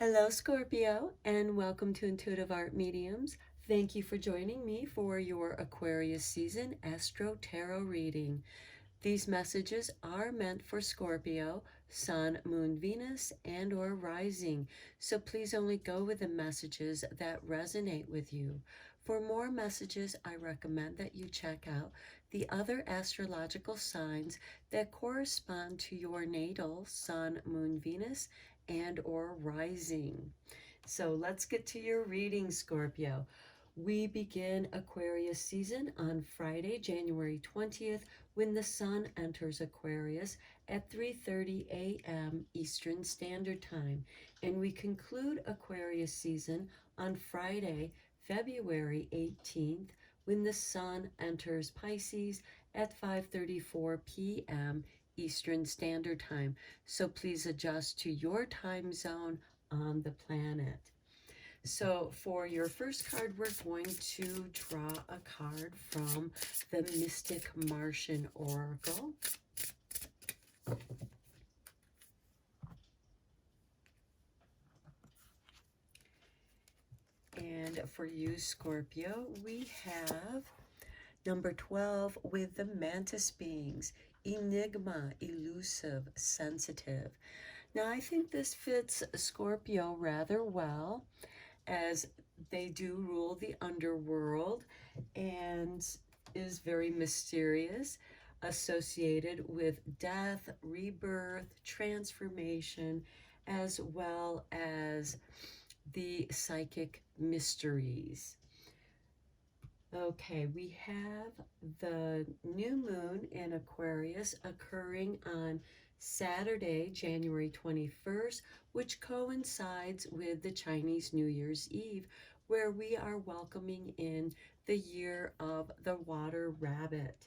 Hello, Scorpio, and welcome to Intuitive Art Mediums. Thank you for joining me for your Aquarius season Astro-Tarot reading. These messages are meant for Scorpio, Sun, Moon, Venus, and or Rising, so please only go with the messages that resonate with you. For more messages, I recommend that you check out the other astrological signs that correspond to your natal Sun, Moon, Venus, and or Rising. So let's get to your reading, Scorpio. We begin Aquarius season on Friday, January 20th, when the Sun enters Aquarius at 3:30 a.m. Eastern Standard Time. And we conclude Aquarius season on Friday, February 18th, when the Sun enters Pisces at 5:34 p.m. Eastern Standard Time. So please adjust to your time zone on the planet. So for your first card, we're going to draw a card from the Mystic Martian Oracle. And for you, Scorpio, we have number 12 with the Mantis Beings. Enigma, elusive, sensitive. Now, I think this fits Scorpio rather well, as they do rule the underworld and is very mysterious, associated with death, rebirth, transformation, as well as the psychic mysteries. Okay, we have the new moon in Aquarius occurring on Saturday, January 21st, which coincides with the Chinese New Year's Eve, where we are welcoming in the year of the water rabbit.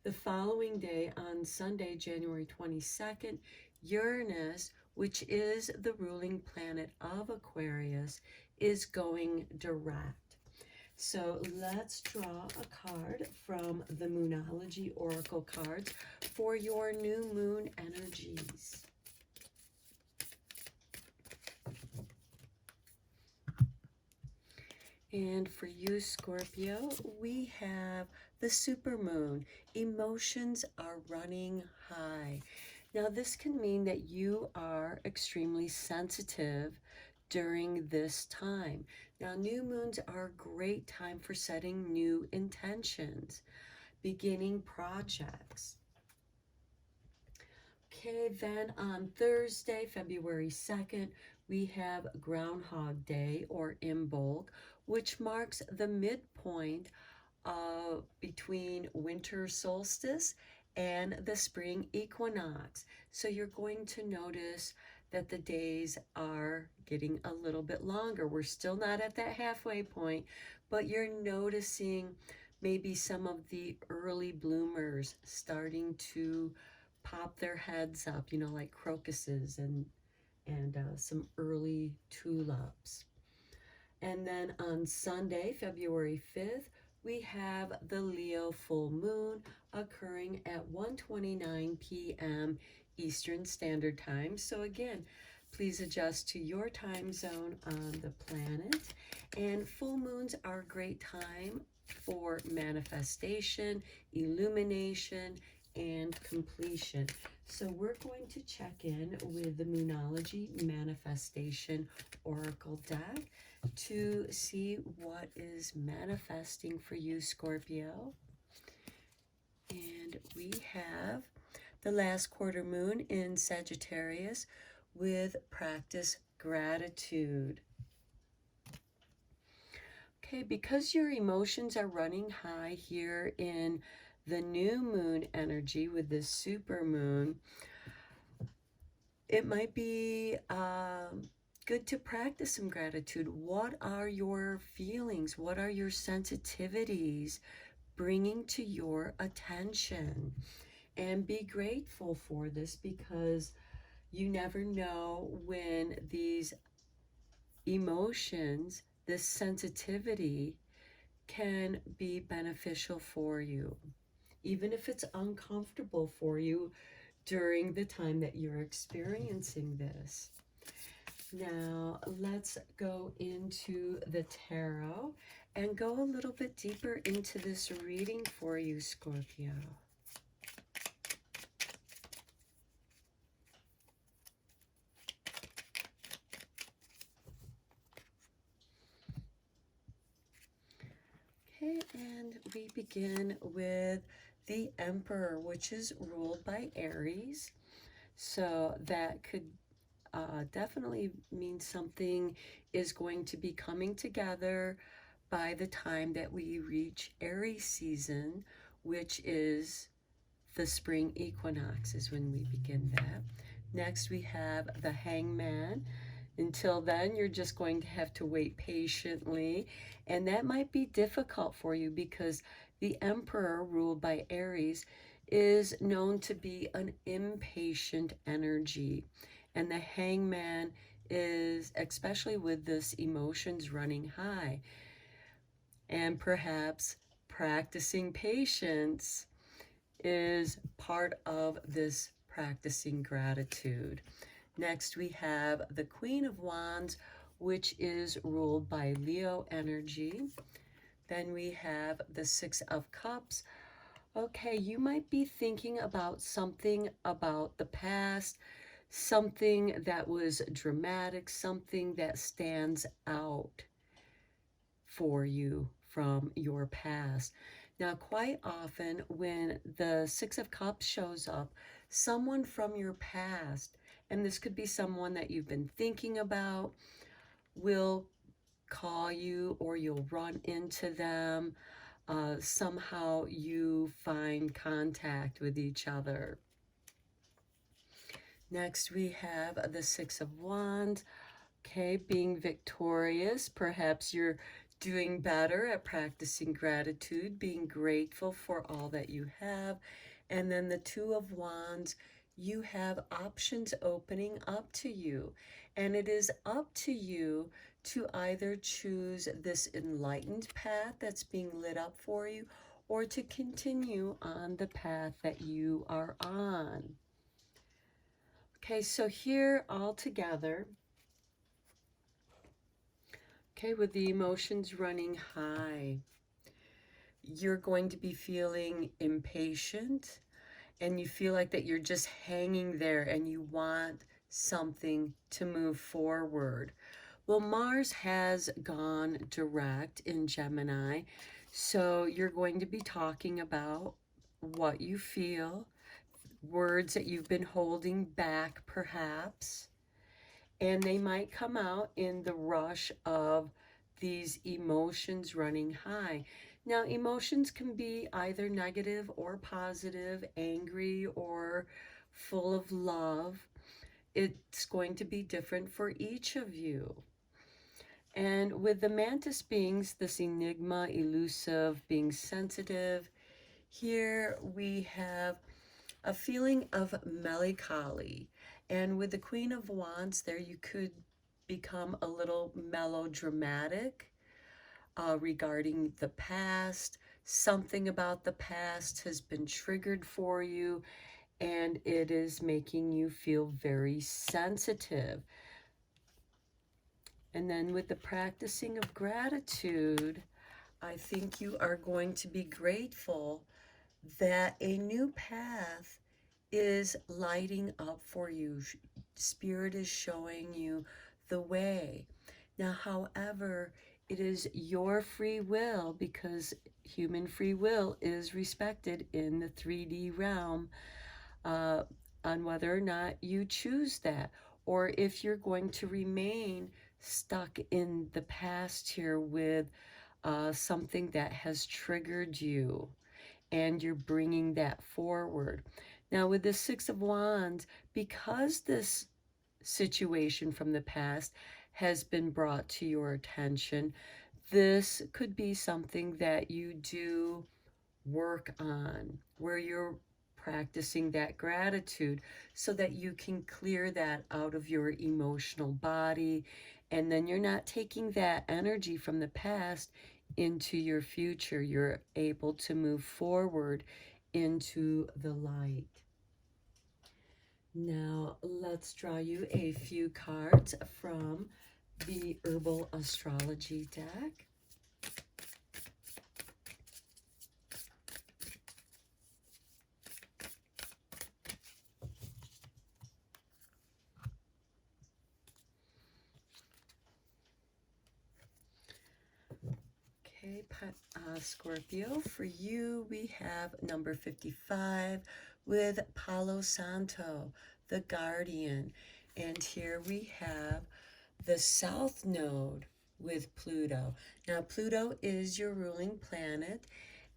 The following day, on Sunday, January 22nd, Uranus, which is the ruling planet of Aquarius, is going direct. So let's draw a card from the Moonology Oracle cards for your new moon energies. And for you, Scorpio, we have the supermoon. Emotions are running high. Now, this can mean that you are extremely sensitive during this time. Now, new moons are a great time for setting new intentions, beginning projects. Okay, then on Thursday, February 2nd, we have Groundhog Day, or Imbolc, which marks the midpoint between winter solstice and the spring equinox. So you're going to notice that the days are getting a little bit longer. We're still not at that halfway point, but you're noticing maybe some of the early bloomers starting to pop their heads up, you know, like crocuses and some early tulips. And then on Sunday, February 5th, we have the Leo full moon occurring at 1:29 p.m. Eastern Standard Time. So again, please adjust to your time zone on the planet. And full moons are a great time for manifestation, illumination, and completion. So we're going to check in with the Moonology Manifestation Oracle deck to see what is manifesting for you, Scorpio. And we have the last quarter moon in Sagittarius with practice gratitude. Okay, because your emotions are running high here in the new moon energy with this super moon, it might be good to practice some gratitude. What are your feelings? What are your sensitivities bringing to your attention? And be grateful for this, because you never know when these emotions, this sensitivity, can be beneficial for you, even if it's uncomfortable for you during the time that you're experiencing this. Now, let's go into the tarot and go a little bit deeper into this reading for you, Scorpio. Okay, and we begin with the Emperor, which is ruled by Aries. So that could definitely mean something is going to be coming together by the time that we reach Aries season, which is the spring equinox, is when we begin that. Next, we have the Hangman. Until then, you're just going to have to wait patiently, and that might be difficult for you because the Emperor, ruled by Aries, is known to be an impatient energy, and the Hangman is, especially with this emotions running high, and perhaps practicing patience is part of this practicing gratitude. Next, we have the Queen of Wands, which is ruled by Leo energy. Then we have the Six of Cups. Okay, you might be thinking about something about the past, something that was dramatic, something that stands out for you from your past. Now, quite often when the Six of Cups shows up, someone from your past, and this could be someone that you've been thinking about, will call you or you'll run into them. Somehow you find contact with each other. Next, we have the Six of Wands. Okay, being victorious. Perhaps you're doing better at practicing gratitude, being grateful for all that you have. And then the Two of Wands, you have options opening up to you. And it is up to you to either choose this enlightened path that's being lit up for you or to continue on the path that you are on. Okay, so here all together, okay, with the emotions running high, you're going to be feeling impatient and you feel like that you're just hanging there and you want something to move forward. Well, Mars has gone direct in Gemini, so you're going to be talking about what you feel, words that you've been holding back perhaps, and they might come out in the rush of these emotions running high. Now, emotions can be either negative or positive, angry or full of love. It's going to be different for each of you. And with the mantis beings, this enigma, elusive, being sensitive, here we have a feeling of melancholy. And with the Queen of Wands there, you could become a little melodramatic regarding the past. Something about the past has been triggered for you, and it is making you feel very sensitive. And then with the practicing of gratitude, I think you are going to be grateful that a new path is lighting up for you. Spirit is showing you the way. Now, however, it is your free will, because human free will is respected in the 3D realm, on whether or not you choose that, or if you're going to remain stuck in the past here with something that has triggered you, and you're bringing that forward. Now, with the Six of Wands, because this situation from the past has been brought to your attention, this could be something that you do work on, where you're practicing that gratitude so that you can clear that out of your emotional body, and then you're not taking that energy from the past into your future. You're able to move forward into the light. Now let's draw you a few cards from the Herbal Astrology deck. Okay, Scorpio, for you we have number 55 with Palo Santo, the Guardian. And here we have the South Node with Pluto. Now, Pluto is your ruling planet,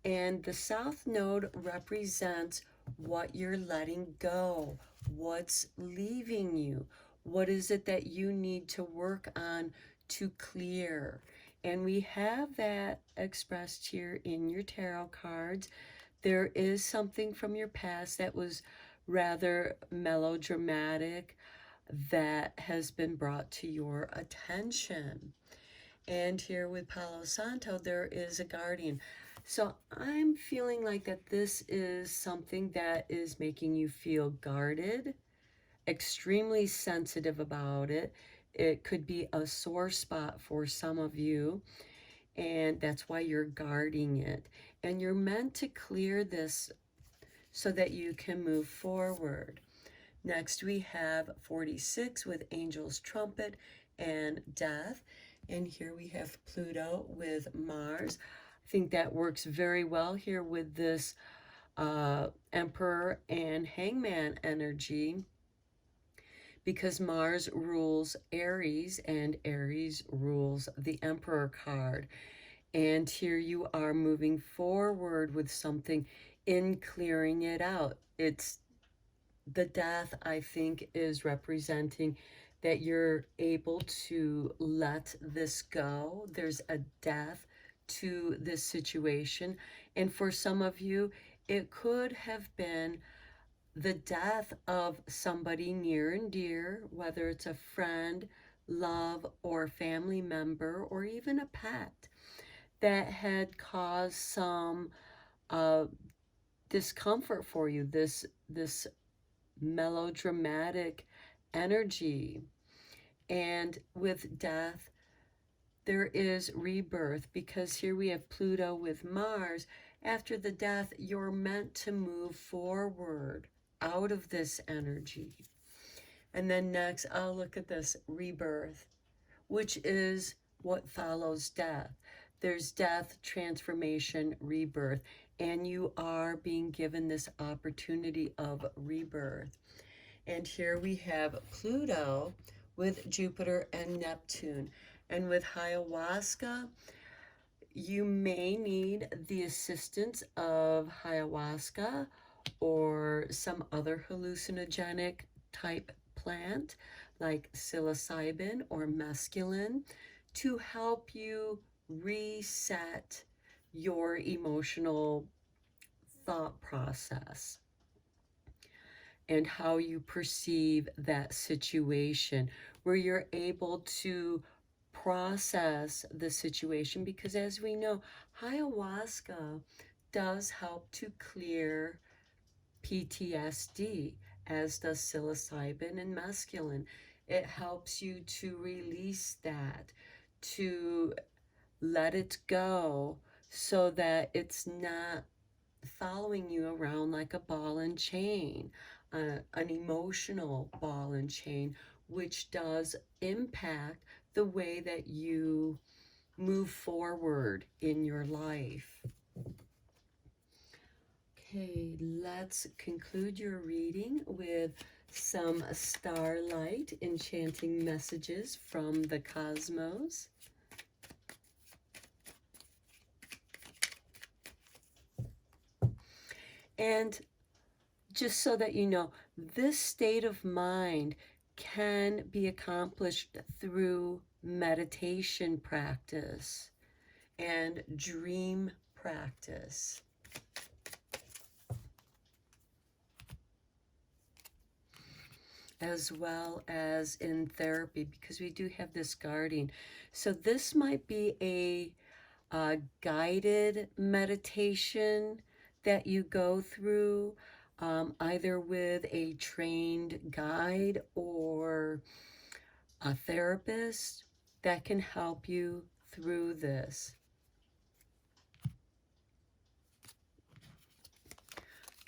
and the South Node represents what you're letting go, what's leaving you, what is it that you need to work on to clear. And we have that expressed here in your tarot cards. There is something from your past that was rather melodramatic that has been brought to your attention. And here with Palo Santo, there is a guardian. So I'm feeling like that this is something that is making you feel guarded, extremely sensitive about it. It could be a sore spot for some of you, and that's why you're guarding it. And you're meant to clear this so that you can move forward. Next, we have 46 with Angel's Trumpet and Death. And here we have Pluto with Mars. I think that works very well here with this Emperor and Hangman energy, because Mars rules Aries and Aries rules the Emperor card. And here you are moving forward with something in clearing it out. It's the death, I think, is representing that you're able to let this go. There's a death to this situation. And for some of you, it could have been the death of somebody near and dear, whether it's a friend, love, or family member, or even a pet that had caused some discomfort for you, this melodramatic energy. And with death, there is rebirth, because here we have Pluto with Mars. After the death, you're meant to move forward out of this energy. And then next, I'll look at this rebirth, which is what follows death. There's death, transformation, rebirth, and you are being given this opportunity of rebirth. And here we have Pluto with Jupiter and Neptune. And with ayahuasca, you may need the assistance of ayahuasca or some other hallucinogenic type plant like psilocybin or mescaline to help you reset your emotional thought process and how you perceive that situation, where you're able to process the situation. Because as we know, ayahuasca does help to clear PTSD, as does psilocybin and mescaline. It helps you to release that, to let it go, so that it's not following you around like a ball and chain, an emotional ball and chain, which does impact the way that you move forward in your life. Okay, let's conclude your reading with some starlight enchanting messages from the cosmos. And just so that you know, this state of mind can be accomplished through meditation practice and dream practice. As well as in therapy, because we do have this guardian. So this might be a guided meditation that you go through. either with a trained guide or a therapist that can help you through this.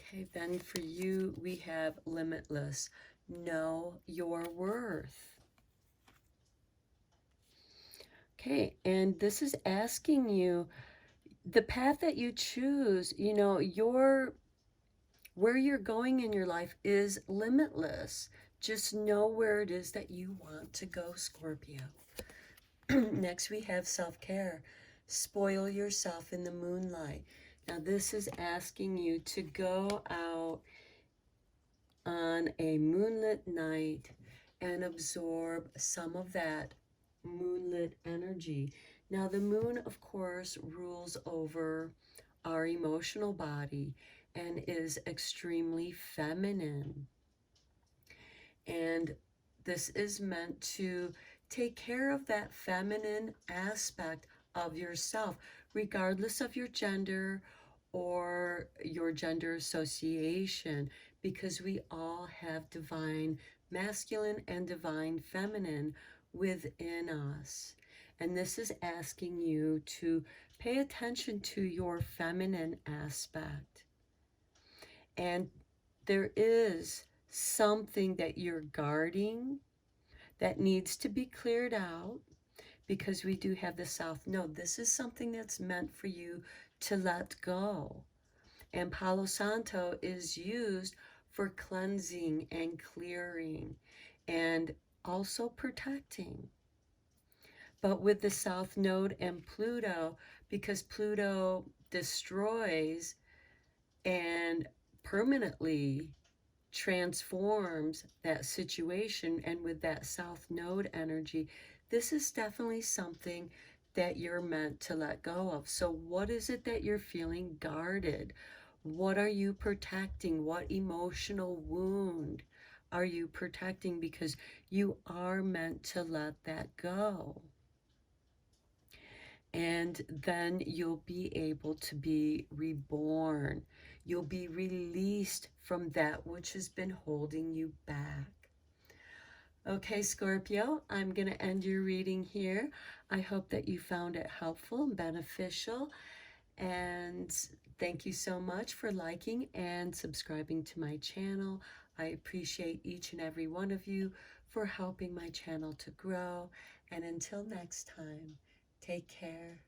Okay, then for you, we have limitless. Know your worth. Okay, and this is asking you the path that you choose, you know, where you're going in your life is limitless. Just know where it is that you want to go, Scorpio. Next, we have self-care. Spoil yourself in the moonlight. Now, this is asking you to go out on a moonlit night and absorb some of that moonlit energy. Now, the moon, of course, rules over our emotional body and is extremely feminine. And this is meant to take care of that feminine aspect of yourself, regardless of your gender or your gender association, because we all have divine masculine and divine feminine within us. And this is asking you to pay attention to your feminine aspect. And there is something that you're guarding that needs to be cleared out, because we do have the South Node. This is something that's meant for you to let go. And Palo Santo is used for cleansing and clearing and also protecting. But with the South Node and Pluto, because Pluto destroys and permanently transforms that situation, and with that South Node energy, this is definitely something that you're meant to let go of. So what is it that you're feeling guarded? What are you protecting? What emotional wound are you protecting? Because you are meant to let that go. And then you'll be able to be reborn. You'll be released from that which has been holding you back. Okay, Scorpio, I'm going to end your reading here. I hope that you found it helpful and beneficial. And thank you so much for liking and subscribing to my channel. I appreciate each and every one of you for helping my channel to grow. And until next time, take care.